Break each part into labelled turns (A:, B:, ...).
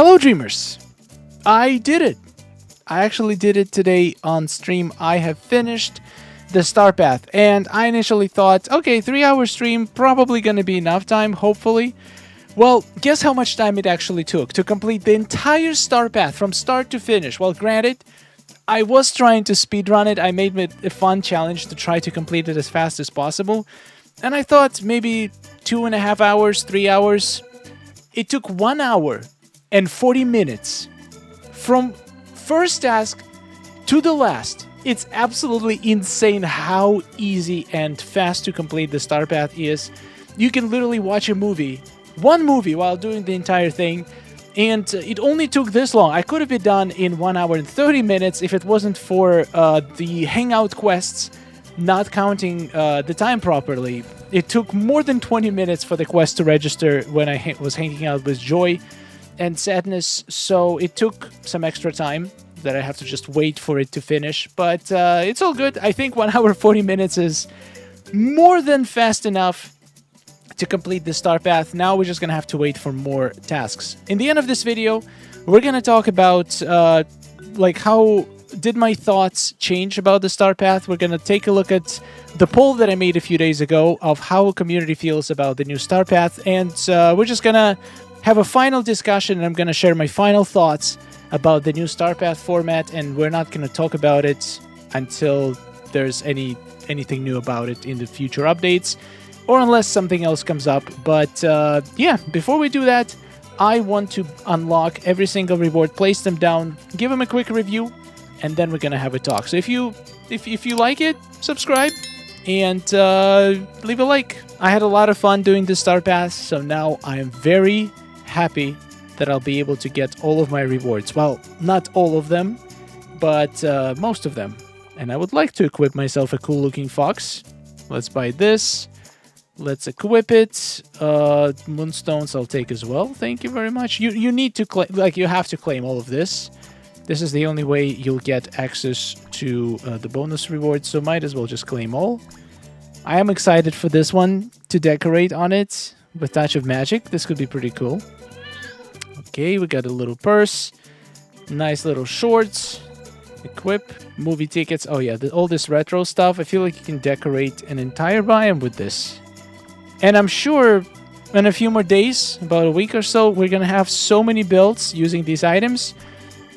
A: Hello, dreamers! I did it! I actually did it today on stream. I have finished the star path, and I initially thought, okay, 3-hour stream, probably gonna be enough time, hopefully. Well, guess how much time it actually took to complete the entire star path from start to finish. Well, granted, I was trying to speedrun it. I made it a fun challenge to try to complete it as fast as possible. And I thought maybe 2.5 hours, 3 hours. It took 1 hour and 40 minutes from first task to the last. It's absolutely insane how easy and fast to complete the star path is. You can literally watch a movie, one movie, while doing the entire thing. And it only took this long. I could have been done in 1 hour and 30 minutes if it wasn't for the hangout quests not counting the time properly. It took more than 20 minutes for the quest to register when I was hanging out with Joy and Sadness, so it took some extra time that I have to just wait for it to finish. But it's all good. I think 1 hour 40 minutes is more than fast enough to complete the star path. Now we're just gonna have to wait for more tasks. In the end of this video, we're gonna talk about like how did my thoughts change about the star path. We're gonna take a look at the poll that I made a few days ago of how a community feels about the new star path, and we're just gonna have a final discussion, and I'm gonna share my final thoughts about the new star path format, and we're not gonna talk about it until there's anything new about it in the future updates, or unless something else comes up. But yeah, before we do that, I want to unlock every single reward, place them down, give them a quick review, and then we're gonna have a talk. So if you like it, subscribe and leave a like. I had a lot of fun doing the star path, so now I am very happy that I'll be able to get all of my rewards. Well, not all of them, but most of them. And I would like to equip myself a cool looking fox. Let's buy this. Let's equip it. Moonstones I'll take as well. Thank you very much. You need to claim, like, you have to claim all of this. This is the only way you'll get access to the bonus rewards, so might as well just claim all. I am excited for this one to decorate on it with Touch of Magic. This could be pretty cool. Okay, we got a little purse. Nice little shorts. Equip. Movie tickets. Oh yeah, all this retro stuff. I feel like you can decorate an entire biome with this. And I'm sure in a few more days, about a week or so, we're going to have so many builds using these items.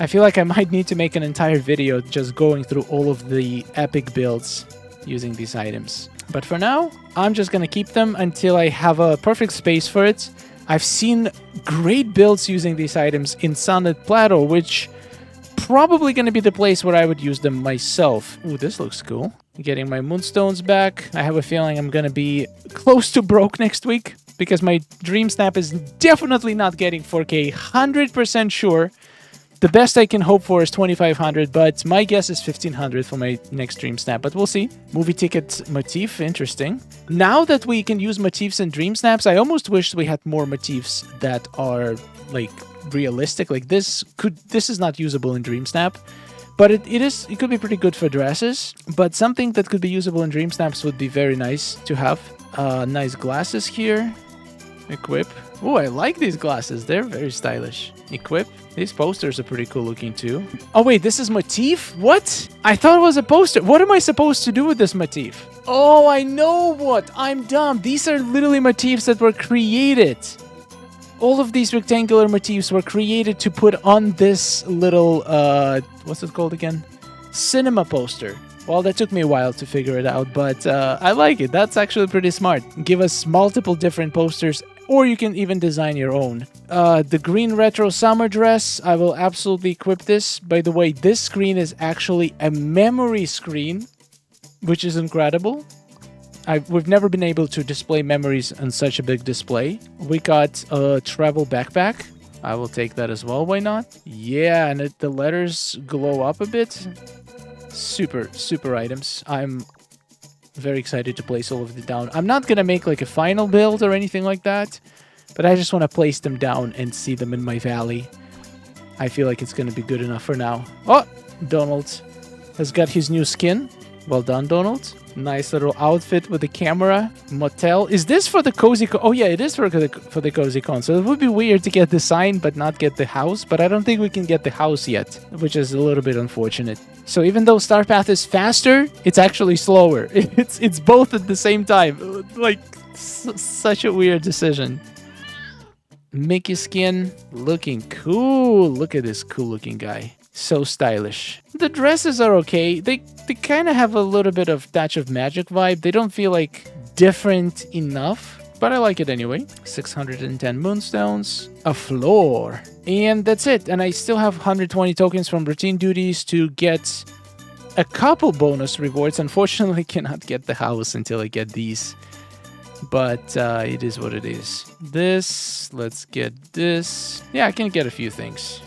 A: I feel like I might need to make an entire video just going through all of the epic builds using these items. But for now, I'm just going to keep them until I have a perfect space for it. I've seen great builds using these items in Sunlit Plateau, which probably going to be the place where I would use them myself. Ooh, this looks cool. Getting my moonstones back. I have a feeling I'm going to be close to broke next week because my Dream Snap is definitely not getting 4K. 100% sure. The best I can hope for is 2,500, but my guess is 1,500 for my next Dream Snap, but we'll see. Movie ticket motif, interesting. Now that we can use motifs in Dream Snaps, I almost wish we had more motifs that are, like, realistic. Like, this is not usable in Dream Snap, but it could be pretty good for dresses. But something that could be usable in Dream Snaps would be very nice to have. Nice glasses here. Equip. Oh, I like these glasses. They're very stylish. Equip. These posters are pretty cool looking too. Oh wait, this is motif? What? I thought it was a poster. What am I supposed to do with this motif? Oh, I know what. I'm dumb. These are literally motifs that were created. All of these rectangular motifs were created to put on this little, what's it called again? Cinema poster. Well, that took me a while to figure it out, but I like it. That's actually pretty smart. Give us multiple different posters, or you can even design your own. The green retro summer dress, I will absolutely equip this. By the way, this screen is actually a memory screen, which is incredible. We've never been able to display memories on such a big display. We got a travel backpack. I will take that as well, why not? Yeah, and the letters glow up a bit. Super items. I'm very excited to place all of them down. I'm not gonna make like a final build or anything like that, but I just want to place them down and see them in my valley. I feel like it's gonna be good enough for now. Oh, Donald has got his new skin. Well done, Donald. Nice little outfit with the camera. Motel. Is this for the cozy? Oh yeah, it is for the cozy con. So it would be weird to get the sign but not get the house. But I don't think we can get the house yet, which is a little bit unfortunate. So even though Star Path is faster, it's actually slower. It's both at the same time. Like such a weird decision. Mickey skin looking cool. Look at this cool looking guy. So stylish. The dresses are okay. They kind of have a little bit of touch of magic vibe. They don't feel like different enough, but I like it anyway. 610 moonstones, a floor, and that's it. And I still have 120 tokens from routine duties to get a couple bonus rewards. Unfortunately, cannot get the house until I get these. But it is what it is. This, let's get this. Yeah, I can get a few things.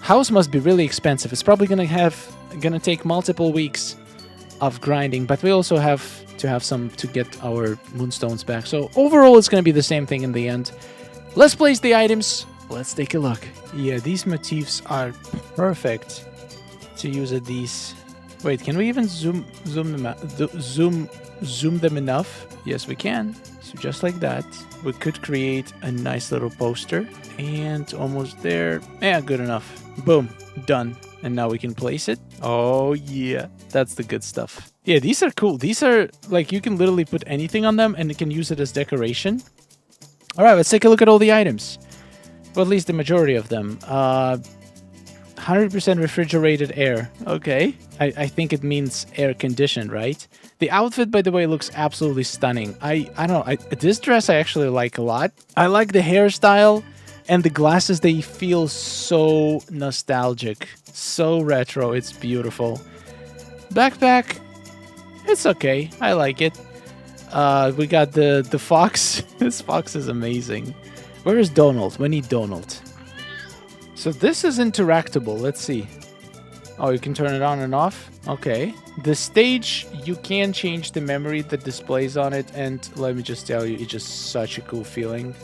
A: House must be really expensive. It's probably gonna take multiple weeks of grinding, but we also have to have some to get our moonstones back. So overall, it's gonna be the same thing in the end. Let's place the items. Let's take a look. Yeah, these motifs are perfect to use at these. Wait, can we even zoom them out? Zoom them enough? Yes, we can. So just like that, we could create a nice little poster. And almost there. Yeah, good enough. Boom. Done. And now we can place it. Oh, yeah. That's the good stuff. Yeah, these are cool. These are, like, you can literally put anything on them and you can use it as decoration. All right, let's take a look at all the items. Well, at least the majority of them. 100% refrigerated air. Okay. I think it means air conditioned, right? The outfit, by the way, looks absolutely stunning. I don't know. This dress I actually like a lot. I like the hairstyle and the glasses. They feel so nostalgic. So retro. It's beautiful. Backpack. It's okay. I like it. We got the fox. This fox is amazing. Where is Donald? We need Donald. So this is interactable. Let's see. Oh, you can turn it on and off? Okay. The stage, you can change the memory that displays on it. And let me just tell you, it's just such a cool feeling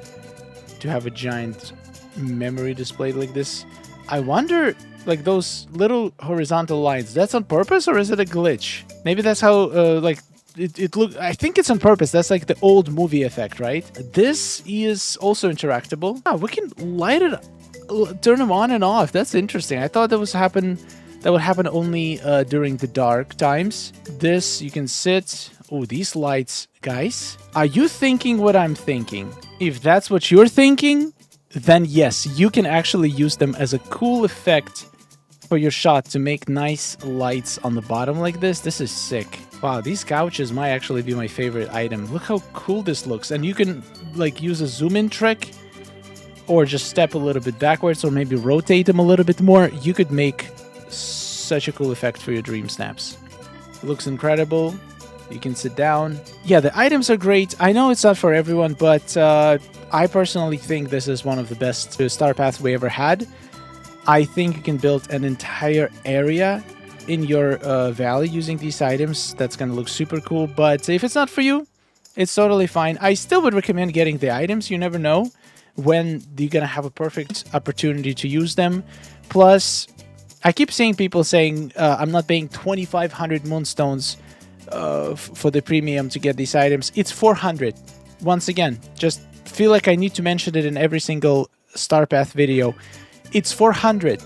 A: to have a giant memory displayed like this. I wonder, like those little horizontal lines, that's on purpose or is it a glitch? Maybe that's how, it look. I think it's on purpose. That's like the old movie effect, right? This is also interactable. Oh, we can light it, turn them on and off. That's interesting. I thought that would happen only during the dark times. This, you can sit. Oh, these lights, guys. Are you thinking what I'm thinking? If that's what you're thinking, then yes, you can actually use them as a cool effect for your shot to make nice lights on the bottom like this. This is sick. Wow, these couches might actually be my favorite item. Look how cool this looks. And you can like use a zoom in trick or just step a little bit backwards or maybe rotate them a little bit more. You could make such a cool effect for your dream snaps. It looks incredible. You can sit down. Yeah, the items are great. I know it's not for everyone, but I personally think this is one of the best star paths we ever had. I think you can build an entire area in your valley using these items. That's gonna look super cool, but if it's not for you, it's totally fine. I still would recommend getting the items. You never know when you're gonna have a perfect opportunity to use them. Plus, I keep seeing people saying I'm not paying 2,500 moonstones for the premium to get these items. It's 400. Once again, just feel like I need to mention it in every single Star Path video. It's 400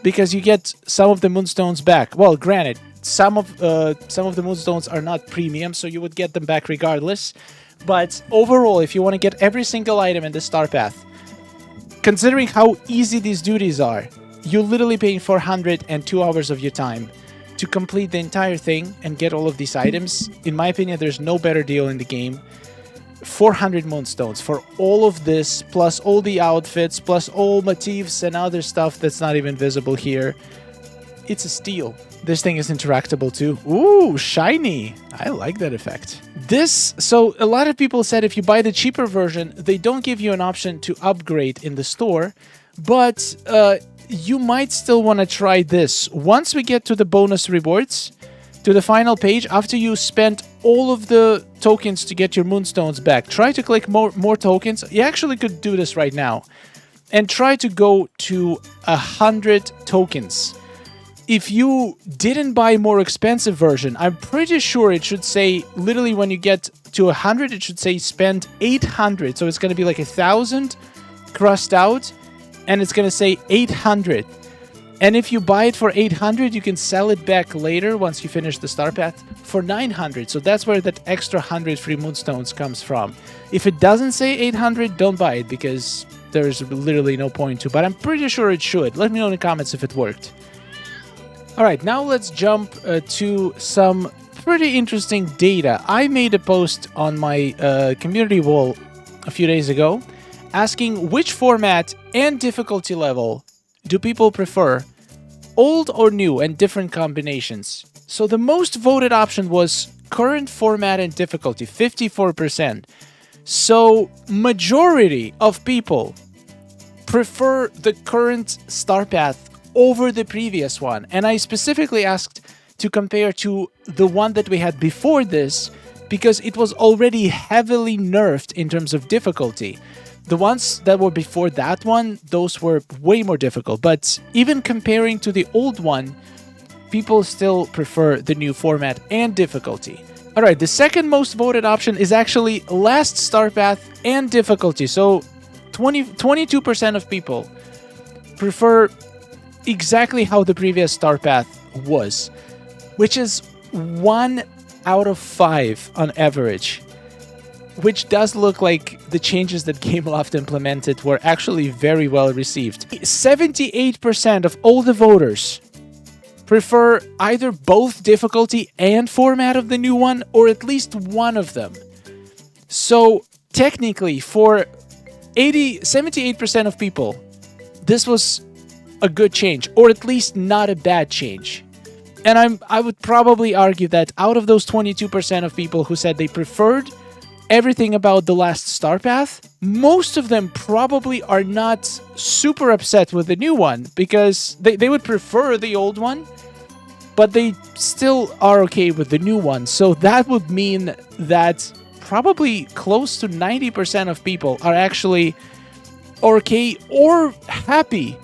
A: because you get some of the moonstones back. Well, granted, some of the moonstones are not premium, so you would get them back regardless. But overall, if you want to get every single item in the Star Path, considering how easy these duties are, you're literally paying 402 hours of your time to complete the entire thing and get all of these items. In my opinion, there's no better deal in the game. 400 moonstones for all of this, plus all the outfits, plus all motifs and other stuff that's not even visible here. It's a steal. This thing is interactable too. Ooh, shiny. I like that effect. So a lot of people said if you buy the cheaper version, they don't give you an option to upgrade in the store, but you might still want to try this. Once we get to the bonus rewards, to the final page, after you spend all of the tokens to get your moonstones back, try to click more tokens. You actually could do this right now. And try to go to 100 tokens. if you didn't buy a more expensive version, I'm pretty sure it should say, literally when you get to 100, it should say spend 800. So it's going to be like 1,000 crossed out, and it's going to say 800. And if you buy it for 800, you can sell it back later once you finish the star path for 900. So that's where that extra 100 free moonstones comes from. If it doesn't say 800, don't buy it because there's literally no point to. But I'm pretty sure it should. Let me know in the comments if it worked. All right, now let's jump to some pretty interesting data. I made a post on my community wall a few days ago asking which format and difficulty level do people prefer, old or new, and different combinations. So the most voted option was current format and difficulty, 54%. So majority of people prefer the current star path over the previous one. And I specifically asked to compare to the one that we had before this because it was already heavily nerfed in terms of difficulty. The ones that were before that one, those were way more difficult. But even comparing to the old one, people still prefer the new format and difficulty. All right, the second most voted option is actually last star path and difficulty. So 22% of people prefer exactly how the previous star path was, which is 1 out of 5 on average. Which does look like the changes that Gameloft implemented were actually very well received. 78% of all the voters prefer either both difficulty and format of the new one, or at least one of them. So technically, for 78% of people, this was a good change, or at least not a bad change. And I would probably argue that out of those 22% of people who said they preferred everything about the last star path, most of them probably are not super upset with the new one because they would prefer the old one, but they still are okay with the new one. So that would mean that probably close to 90% of people are actually okay or happy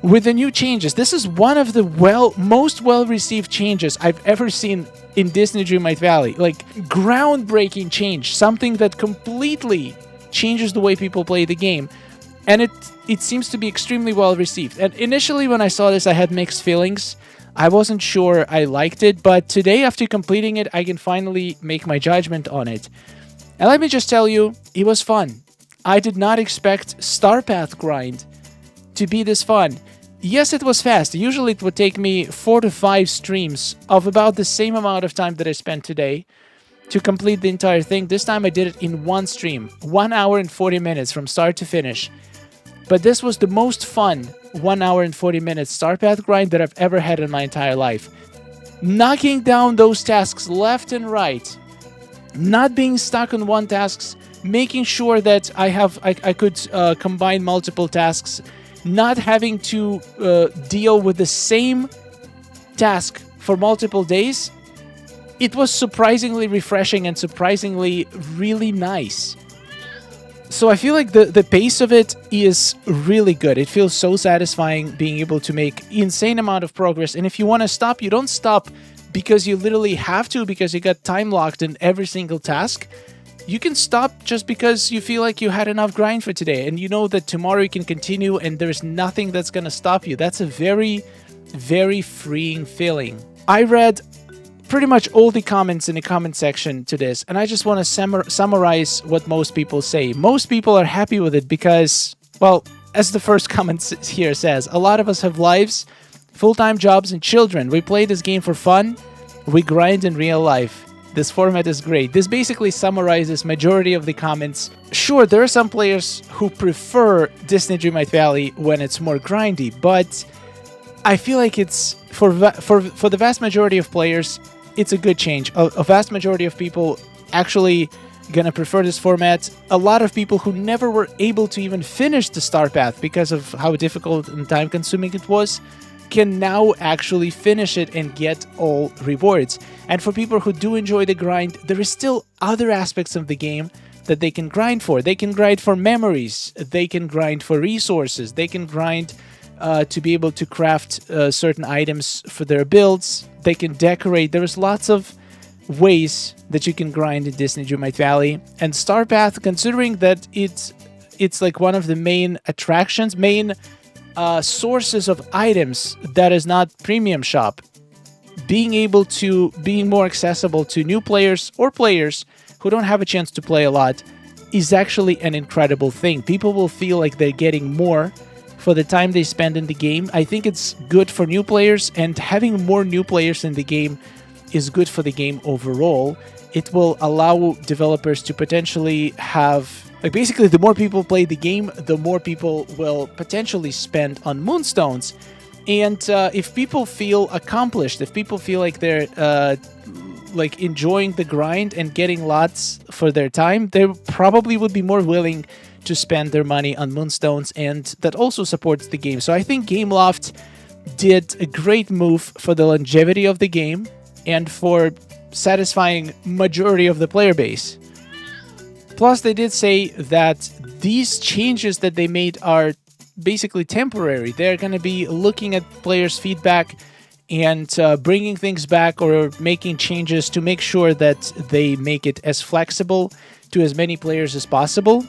A: with the new changes. This is one of the most well-received changes I've ever seen in DISNEY Dreamlight Valley. Like, groundbreaking change, something that completely changes the way people play the game. And it seems to be extremely well received. And initially when I saw this, I had mixed feelings. I wasn't sure I liked it, but today after completing it, I can finally make my judgment on it. And let me just tell you, it was fun. I did not expect Star Path grind to be this fun. Yes, it was fast. Usually it would take me 4 to 5 streams of about the same amount of time that I spent today to complete the entire thing. This time I did it in one stream, 1 hour and 40 minutes from start to finish. But this was the most fun 1 hour and 40 minutes Star Path grind that I've ever had in my entire life. Knocking down those tasks left and right, not being stuck on one task, making sure that I could combine multiple tasks, not having to deal with the same task for multiple days. It was surprisingly refreshing and surprisingly really nice. So I feel like the pace of it is really good. It feels so satisfying being able to make insane amount of progress. And if you want to stop, you don't stop because you literally have to, because you got time locked in every single task. You can stop just because you feel like you had enough grind for today, and you know that tomorrow you can continue and there's nothing that's going to stop you. That's a very, very freeing feeling. I read pretty much all the comments in the comment section to this, and I just want to summarize what most people say. Most people are happy with it because, well, as the first comment here says, a lot of us have lives, full-time jobs, and children. We play this game for fun. We grind in real life. This format is great. This basically summarizes majority of the comments. Sure, there are some players who prefer DISNEY Dreamlight Valley when it's more grindy, but I feel like it's for the vast majority of players, it's a good change. A vast majority of people actually gonna prefer this format. A lot of people who never were able to even finish the Star Path because of how difficult and time-consuming it was, can now actually finish it and get all rewards. And for people who do enjoy the grind, there is still other aspects of the game that they can grind for. They can grind for memories, they can grind for resources, they can grind to be able to craft certain items for their builds. They can decorate. There's lots of ways that you can grind in Disney Dreamlight Valley. And Star Path, considering that it's like one of the main attractions, main sources of items that is not premium shop, being more accessible to new players or players who don't have a chance to play a lot is actually an incredible thing. People will feel like they're getting more for the time they spend in the game. I think it's good for new players, and having more new players in the game is good for the game overall. It will allow developers to potentially have, like, basically the more people play the game, the more people will potentially spend on Moonstones. And if people feel accomplished, if people feel like they're like enjoying the grind and getting lots for their time, they probably would be more willing to spend their money on Moonstones, and that also supports the game. So I think Gameloft did a great move for the longevity of the game and for satisfying majority of the player base. Plus, they did say that these changes that they made are basically temporary. They're going to be looking at players' feedback and bringing things back or making changes to make sure that they make it as flexible to as many players as possible.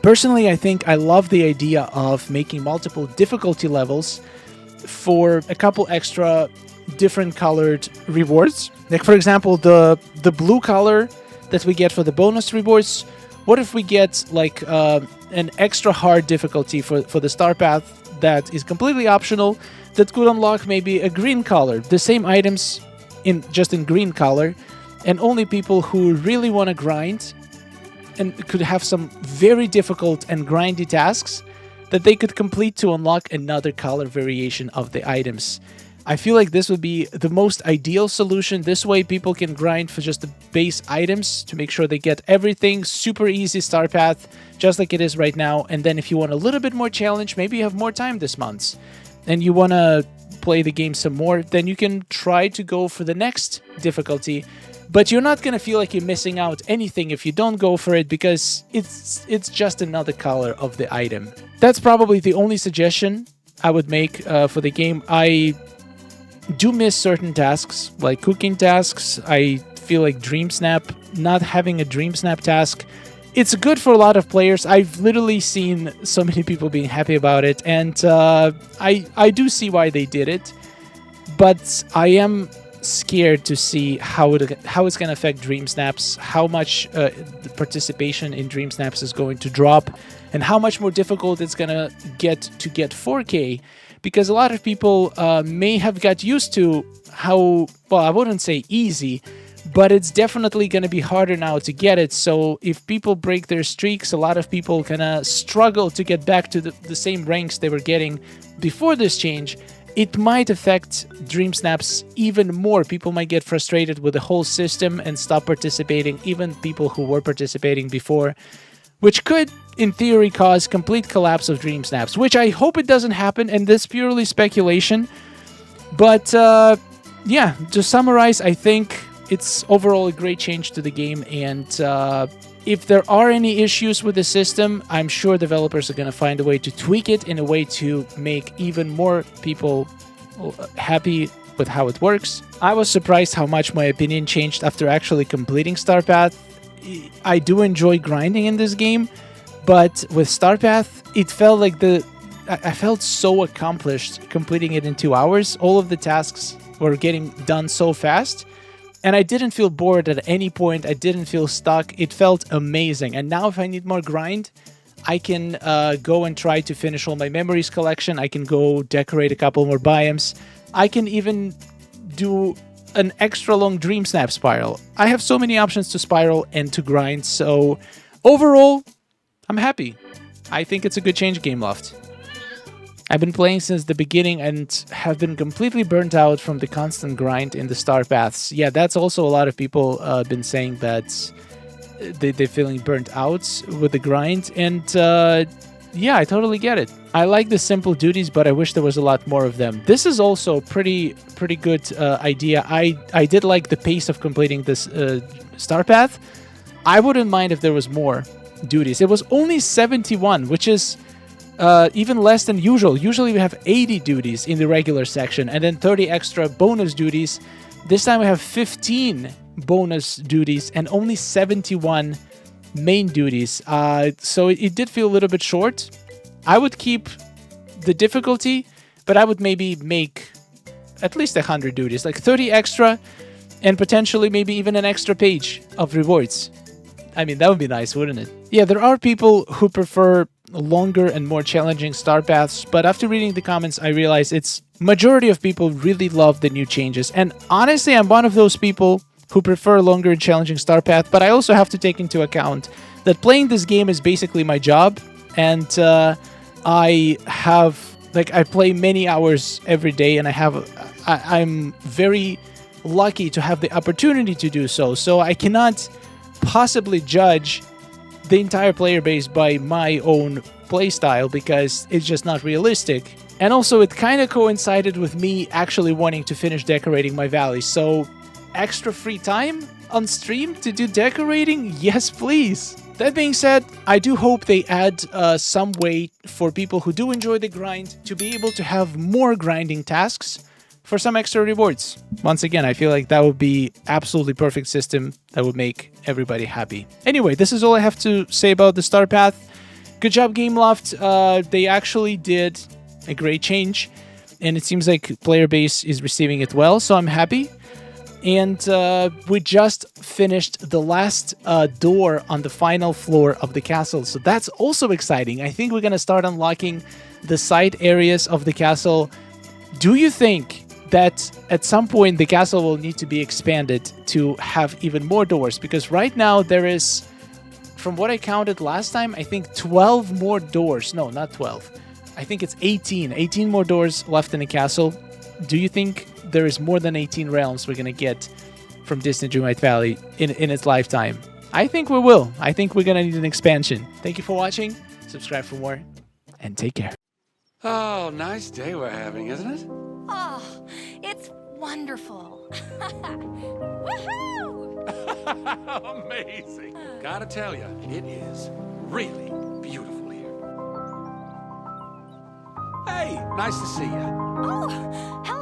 A: Personally, I think I love the idea of making multiple difficulty levels for a couple extra different colored rewards. Like, for example, the blue color that we get for the bonus rewards. What if we get like an extra hard difficulty for the Star Path that is completely optional, that could unlock maybe a green color, the same items just in green color, and only people who really want to grind and could have some very difficult and grindy tasks that they could complete to unlock another color variation of the items. I feel like this would be the most ideal solution. This way people can grind for just the base items to make sure they get everything. Super easy Star Path, just like it is right now. And then if you want a little bit more challenge, maybe you have more time this month, and you want to play the game some more, then you can try to go for the next difficulty. But you're not going to feel like you're missing out anything if you don't go for it, because it's just another color of the item. That's probably the only suggestion I would make for the game. I do miss certain tasks, like cooking tasks. I feel like Dream Snap, not having a Dream Snap task, it's good for a lot of players. I've literally seen so many people being happy about it, and I do see why they did it, but I am scared to see how it's going to affect Dream Snaps, how much the participation in Dream Snaps is going to drop, and how much more difficult it's going to get 4K, because a lot of people may have got used to how, well, I wouldn't say easy, but it's definitely going to be harder now to get it. So if people break their streaks, a lot of people gonna struggle to get back to the same ranks they were getting before this change. It might affect Dream Snaps even more. People might get frustrated with the whole system and stop participating, even people who were participating before, which could, in theory, cause complete collapse of Dream Snaps, which I hope it doesn't happen, and this is purely speculation. But yeah, to summarize, I think it's overall a great change to the game, and if there are any issues with the system, I'm sure developers are going to find a way to tweak it in a way to make even more people happy with how it works. I was surprised how much my opinion changed after actually completing Star Path. I do enjoy grinding in this game, but with Star Path, it felt like I felt so accomplished completing it in 2 hours. All of the tasks were getting done so fast, and I didn't feel bored at any point. I didn't feel stuck. It felt amazing. And now if I need more grind, I can go and try to finish all my memories collection. I can go decorate a couple more biomes. I can even do an extra long Dream Snap spiral. I have so many options to spiral and to grind. So overall, I'm happy. I think it's a good change, Gameloft. I've been playing since the beginning and have been completely burnt out from the constant grind in the Star Paths. Yeah, that's also a lot of people been saying that they're feeling burnt out with the grind. And yeah, I totally get it. I like the simple duties, but I wish there was a lot more of them. This is also pretty good idea. I did like the pace of completing this Star Path. I wouldn't mind if there was more duties. It was only 71, which is even less than usual. Usually we have 80 duties in the regular section and then 30 extra bonus duties. This time we have 15 bonus duties and only 71 main duties. So it did feel a little bit short. I would keep the difficulty, but I would maybe make at least 100 duties, like 30 extra and potentially maybe even an extra page of rewards. I mean, that would be nice, wouldn't it? Yeah, there are people who prefer longer and more challenging star paths, but after reading the comments, I realized it's majority of people really love the new changes. And honestly, I'm one of those people who prefer longer and challenging star path, but I also have to take into account that playing this game is basically my job, and I play many hours every day, and I'm very lucky to have the opportunity to do so. So I cannot possibly judge the entire player base by my own playstyle because it's just not realistic. And also it kind of coincided with me actually wanting to finish decorating my valley. So extra free time on stream to do decorating? Yes, please. That being said, I do hope they add some way for people who do enjoy the grind to be able to have more grinding tasks for some extra rewards. Once again, I feel like that would be absolutely perfect system that would make everybody happy. Anyway, this is all I have to say about the star path. Good job, Gameloft. They actually did a great change, and it seems like player base is receiving it well, so I'm happy. And we just finished the last door on the final floor of the castle, so that's also exciting. I think we're gonna start unlocking the side areas of the castle. Do you think that at some point the castle will need to be expanded to have even more doors? Because right now there is, from what I counted last time, I think 12 more doors. No, not 12. I think it's 18. 18 more doors left in the castle. Do you think there is more than 18 realms we're going to get from Disney Dreamlight Valley in its lifetime? I think we will. I think we're going to need an expansion. Thank you for watching. Subscribe for more, and take care.
B: Oh, nice day we're having, isn't it?
C: Oh, it's wonderful. Woohoo!
B: Amazing. Gotta tell you, it is really beautiful here. Hey, nice to see you.
C: Oh, hello.